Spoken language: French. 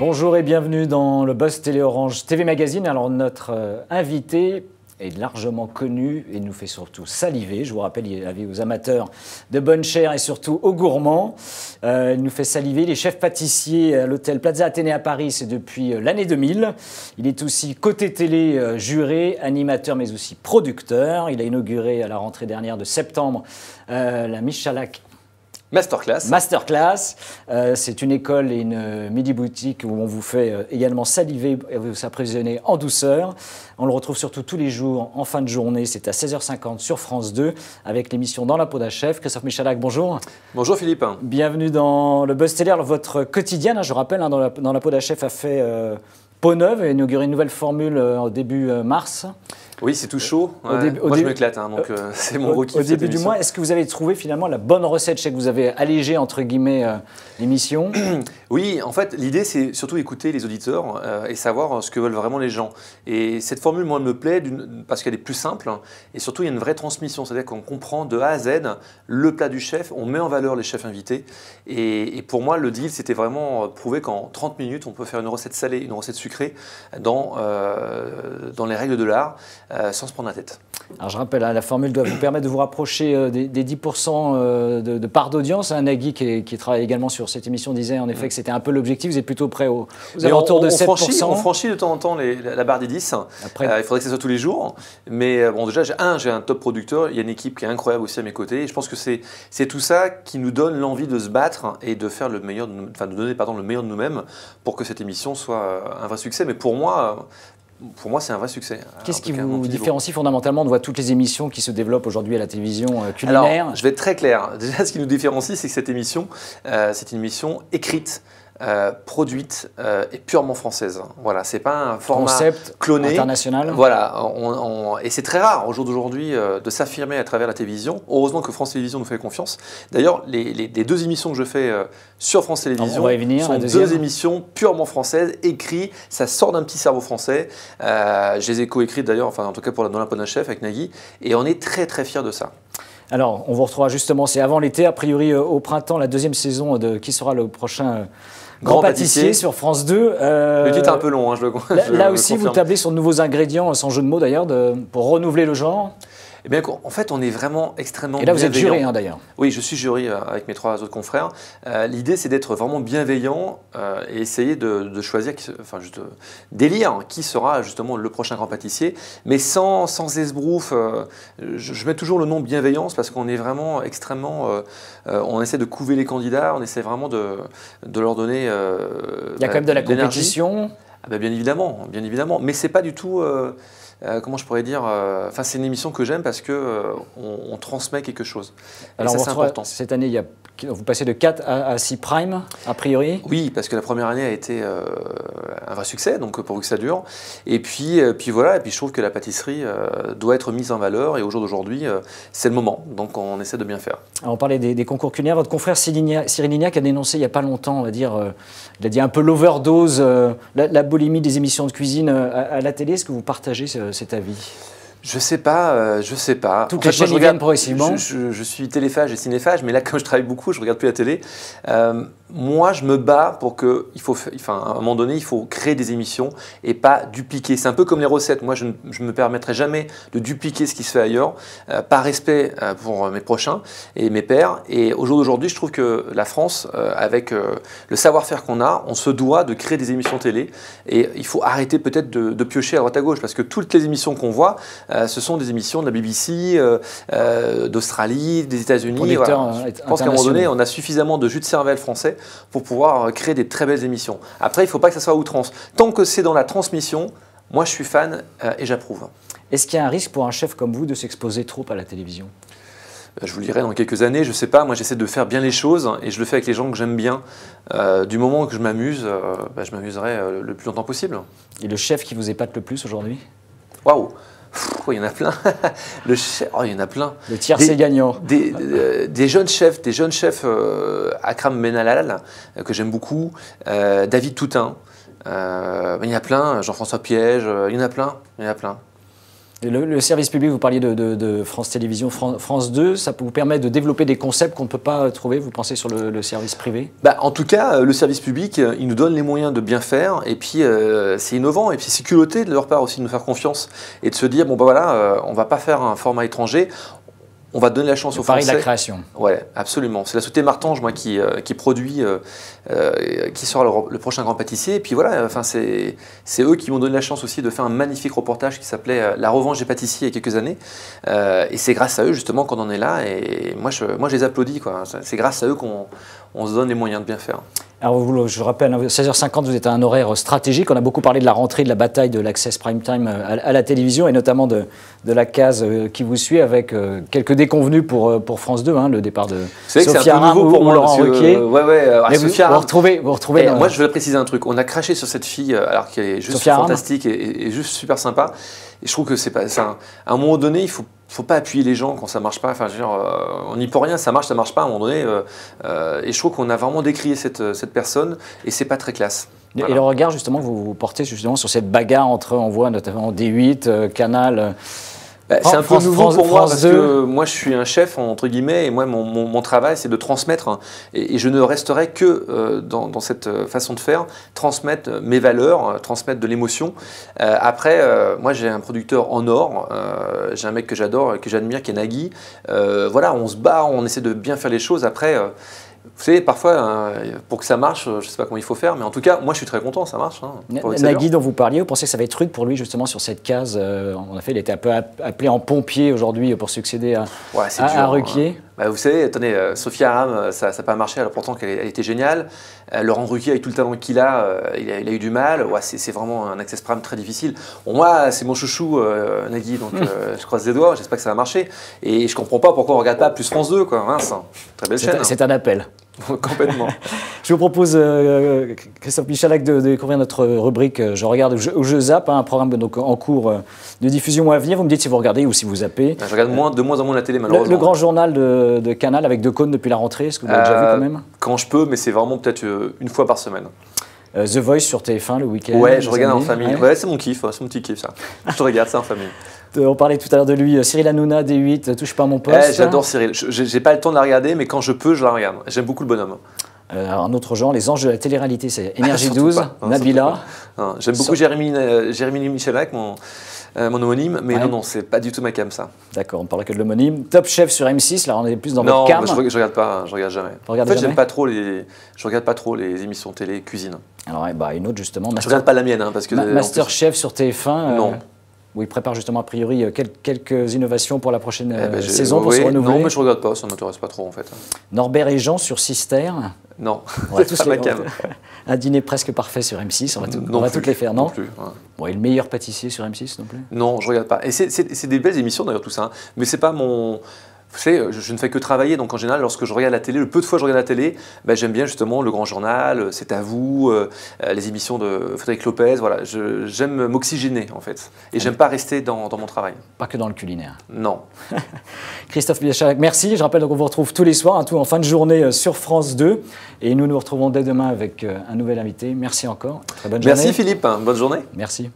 Bonjour et bienvenue dans le Buzz Télé Orange TV Magazine. Alors notre invité est largement connu et nous fait surtout saliver. Je vous rappelle, il est avis aux amateurs de bonne chère et surtout aux gourmands. Il nous fait saliver. Il est chef pâtissier à l'hôtel Plaza Athénée à Paris, c'est depuis l'année 2000. Il est aussi côté télé juré, animateur mais aussi producteur. Il a inauguré à la rentrée dernière de septembre la Michalak Masterclass. C'est une école et une midi-boutique où on vous fait également saliver et vous s'approvisionner en douceur. On le retrouve surtout tous les jours en fin de journée. C'est à 16h50 sur France 2 avec l'émission Dans la peau d'un chef. Christophe Michalak, bonjour. Bonjour Philippe. Bienvenue dans le Buzz Télé. Alors, votre quotidien, je rappelle, dans la peau d'un chef a fait peau neuve et inauguré une nouvelle formule au début mars. Oui, c'est tout chaud. Ouais. Moi, je m'éclate, donc c'est mon gros kiff. Au début du mois, est-ce que vous avez trouvé finalement la bonne recette? Je sais que vous avez allégé, entre guillemets, l'émission. Oui, en fait, l'idée, c'est surtout écouter les auditeurs et savoir ce que veulent vraiment les gens. Et cette formule, moi, elle me plaît parce qu'elle est plus simple et surtout, il y a une vraie transmission. C'est-à-dire qu'on comprend de A à Z le plat du chef, on met en valeur les chefs invités. Et pour moi, le deal, c'était vraiment prouver qu'en 30 minutes, on peut faire une recette salée, une recette sucrée dans les règles de l'art. Sans se prendre la tête. Alors je rappelle, la formule doit vous permettre de vous rapprocher des 10% de part d'audience. Nagui, qui travaille également sur cette émission, disait en effet que c'était un peu l'objectif. Vous êtes plutôt près aux alentours de 7%. On franchit de temps en temps la barre des 10. Après, il faudrait que ce soit tous les jours. Mais bon, déjà, j'ai un top producteur. Il y a une équipe qui est incroyable aussi à mes côtés. Et je pense que c'est tout ça qui nous donne l'envie de se battre et de faire le meilleur, de donner le meilleur de nous-mêmes pour que cette émission soit un vrai succès. Mais pour moi, c'est un vrai succès. Qu'est-ce qui vous différencie fondamentalement de voir toutes les émissions qui se développent aujourd'hui à la télévision culinaire? Alors, je vais être très clair. Déjà, ce qui nous différencie, c'est que cette émission, c'est une émission écrite, produite et purement française. Voilà, c'est pas un format concept cloné, international. Voilà, et c'est très rare au jour d'aujourd'hui de s'affirmer à travers la télévision. Heureusement que France Télévisions nous fait confiance. D'ailleurs, les deux émissions que je fais sur France Télévisions sont deux émissions purement françaises, écrites. Ça sort d'un petit cerveau français. Je les ai coécrites d'ailleurs, enfin en tout cas dans la peau d'un chef avec Nagui, et on est très très fiers de ça. Alors, on vous retrouvera justement, c'est avant l'été, a priori au printemps, la deuxième saison de qui sera le prochain Grand pâtissier sur France 2. Le titre est un peu long, je le Là aussi, vous tablez sur de nouveaux ingrédients, sans jeu de mots d'ailleurs, pour renouveler le genre. Eh bien, en fait, on est vraiment extrêmement bienveillant. Et là, vous êtes juré d'ailleurs. Oui, je suis jury avec mes 3 autres confrères. L'idée, c'est d'être vraiment bienveillant et essayer de choisir, d'élire qui sera justement le prochain grand pâtissier, mais sans esbrouf. Je mets toujours le nom bienveillance parce qu'on est vraiment extrêmement. On essaie de couver les candidats, on essaie vraiment de leur donner. Il y a quand même de la compétition. Bien évidemment, mais c'est pas du tout. Comment je pourrais dire, c'est une émission que j'aime parce qu'on transmet quelque chose. Et alors, ça, c'est important. Cette année, vous passez de 4 à 6 prime, a priori. Oui, parce que la première année a été un vrai succès, donc pourvu que ça dure. Et puis voilà, et puis je trouve que la pâtisserie doit être mise en valeur, et au jour d'aujourd'hui, c'est le moment. Donc on essaie de bien faire. Alors, on parlait des concours culinaires. Votre confrère Cyril Lignac a dénoncé il n'y a pas longtemps, on va dire, il a dit un peu l'overdose, la boulimie des émissions de cuisine à la télé. Est-ce que vous partagez cet avis? Je sais pas. Toutes les chaînes y viennent progressivement. Je suis téléphage et cinéphage, mais là, comme je travaille beaucoup, je regarde plus la télé. Moi, je me bats pour que, à un moment donné, il faut créer des émissions et pas dupliquer. C'est un peu comme les recettes. Moi, je ne me permettrai jamais de dupliquer ce qui se fait ailleurs, par respect pour mes prochains et mes pairs. Et au jour d'aujourd'hui, je trouve que la France, avec le savoir-faire qu'on a, on se doit de créer des émissions télé. Et il faut arrêter peut-être de piocher à droite à gauche, parce que toutes les émissions qu'on voit, ce sont des émissions de la BBC, d'Australie, des États-Unis. Voilà. Je pense qu'à un moment donné, on a suffisamment de jus de cervelle français pour pouvoir créer des très belles émissions. Après, il ne faut pas que ça soit à outrance. Tant que c'est dans la transmission, moi je suis fan et j'approuve. Est-ce qu'il y a un risque pour un chef comme vous de s'exposer trop à la télévision? Je vous le dirai dans quelques années, je ne sais pas. Moi, j'essaie de faire bien les choses et je le fais avec les gens que j'aime bien. Du moment que je m'amuse, je m'amuserai le plus longtemps possible. Et le chef qui vous épate le plus aujourd'hui? Waouh! Il y en a plein. Il y en a plein. Le tiers, c'est gagnant. Des jeunes chefs, Akram Benalal, que j'aime beaucoup, David Toutain. Il y en a plein, Jean-François Piège, il y en a plein. Le service public, vous parliez de France Télévisions, France 2, ça vous permet de développer des concepts qu'on ne peut pas trouver, vous pensez, sur le service privé? En tout cas, le service public, il nous donne les moyens de bien faire, et puis c'est innovant, et puis c'est culotté de leur part aussi de nous faire confiance, et de se dire, bon voilà, on ne va pas faire un format étranger, on va donner la chance aux Français. Paris de la création. Ouais, absolument. C'est la société Martange, moi, qui produit, qui sort le prochain Grand Pâtissier. Et puis voilà, enfin, c'est eux qui m'ont donné la chance aussi de faire un magnifique reportage qui s'appelait La revanche des pâtissiers il y a quelques années. Et c'est grâce à eux, justement, qu'on en est là. Et moi, je les applaudis, quoi. C'est grâce à eux qu'on se donne les moyens de bien faire. Alors, je rappelle, 16h50, vous êtes à un horaire stratégique. On a beaucoup parlé de la rentrée, de la bataille de l'Access Prime Time à la télévision et notamment de la case qui vous suit avec quelques déconvenus pour France 2, le départ de Sophia Aram ou Laurent Ruquier. Mais vous retrouvez moi, je veux préciser un truc. On a craché sur cette fille alors qu'elle est juste fantastique et juste super sympa. Et je trouve que à un moment donné, il faut pas appuyer les gens quand ça marche pas. Enfin, je veux dire, on n'y peut rien, ça marche pas à un moment donné. Et je trouve qu'on a vraiment décrié cette personne et c'est pas très classe. Voilà. Et le regard justement, vous portez justement sur cette bagarre entre, on voit notamment D8, Canal. C'est un peu nouveau pour moi parce que moi je suis un chef entre guillemets et moi mon travail c'est de transmettre et je ne resterai que dans cette façon de faire, transmettre mes valeurs, transmettre de l'émotion. Après moi j'ai un producteur en or, j'ai un mec que j'adore, que j'admire qui est Nagui. Voilà, on se bat, on essaie de bien faire les choses. Après vous savez, parfois, pour que ça marche, je ne sais pas comment il faut faire, mais en tout cas, moi, je suis très content, ça marche. Nagui, dont vous parliez, vous pensez que ça va être rude pour lui, justement, sur cette case en effet, il était un peu appelé en pompier aujourd'hui pour succéder à Ruquier. Vous savez, attendez, Sophia Aram, ça n'a pas marché, alors pourtant qu'elle était géniale. Laurent Ruquier, avec tout le talent qu'il a, il a eu du mal. C'est vraiment un Access Prime très difficile. Bon, moi, c'est mon chouchou, Nagui, donc je croise les doigts, j'espère que ça va marcher. Et je ne comprends pas pourquoi on ne regarde pas plus France 2, quoi. Mince, très belle chaîne. C'est un appel. Complètement. Je vous propose, Christophe Michalak, de découvrir notre rubrique Je regarde ou je zappe, un programme donc, en cours de diffusion à venir. Vous me dites si vous regardez ou si vous zappez. Je regarde de moins en moins la télé, malheureusement. Le grand journal de Canal avec Decaune depuis la rentrée, est-ce que vous l'avez déjà vu quand même? Quand je peux, mais c'est vraiment peut-être une fois par semaine. The Voice sur TF1 le week-end. Ouais, je regarde en famille. Ouais, c'est mon kiff, c'est mon petit kiff ça. Je regarde ça en famille. On parlait tout à l'heure de lui, Cyril Hanouna, D8, Touche pas à mon poste. J'adore Cyril. J'ai pas le temps de la regarder, mais quand je peux, je la regarde. J'aime beaucoup le bonhomme. Un autre genre, les anges de la télé-réalité, c'est Énergie 12, Nabila. J'aime beaucoup Jérémy Michalak, mon homonyme, mais non, c'est pas du tout ma cam, ça. D'accord, on ne parle que de l'homonyme. Top Chef sur M6, là on est plus dans votre cam. Non, je regarde pas, je regarde jamais. En fait, je regarde pas trop les émissions télé cuisine. Alors, une autre justement. Je regarde pas la mienne, parce que Masterchef sur TF1. Non. Où il prépare justement a priori quelques innovations pour la prochaine saison pour se renouveler. Non, mais je ne regarde pas, ça ne m'intéresse pas trop en fait. Norbert et Jean sur Sister. Non, c'est pas ma cam. Un dîner presque parfait sur M6, on va toutes les faire, non? Non plus. Ouais. Et le meilleur pâtissier sur M6 non plus? Non, je ne regarde pas. Et c'est des belles émissions d'ailleurs tout ça, hein. Mais c'est pas mon... Vous savez, je ne fais que travailler, donc en général, lorsque je regarde la télé, le peu de fois que je regarde la télé, j'aime bien justement le grand journal, C'est à vous, les émissions de Frédéric Lopez, voilà, j'aime m'oxygéner en fait, et j'aime pas rester dans mon travail. Pas que dans le culinaire. Non. Christophe Michalak, merci, je rappelle qu'on vous retrouve tous les soirs, tout en fin de journée sur France 2, et nous nous retrouvons dès demain avec un nouvel invité. Merci encore, très bonne journée. Merci Philippe, bonne journée. Merci.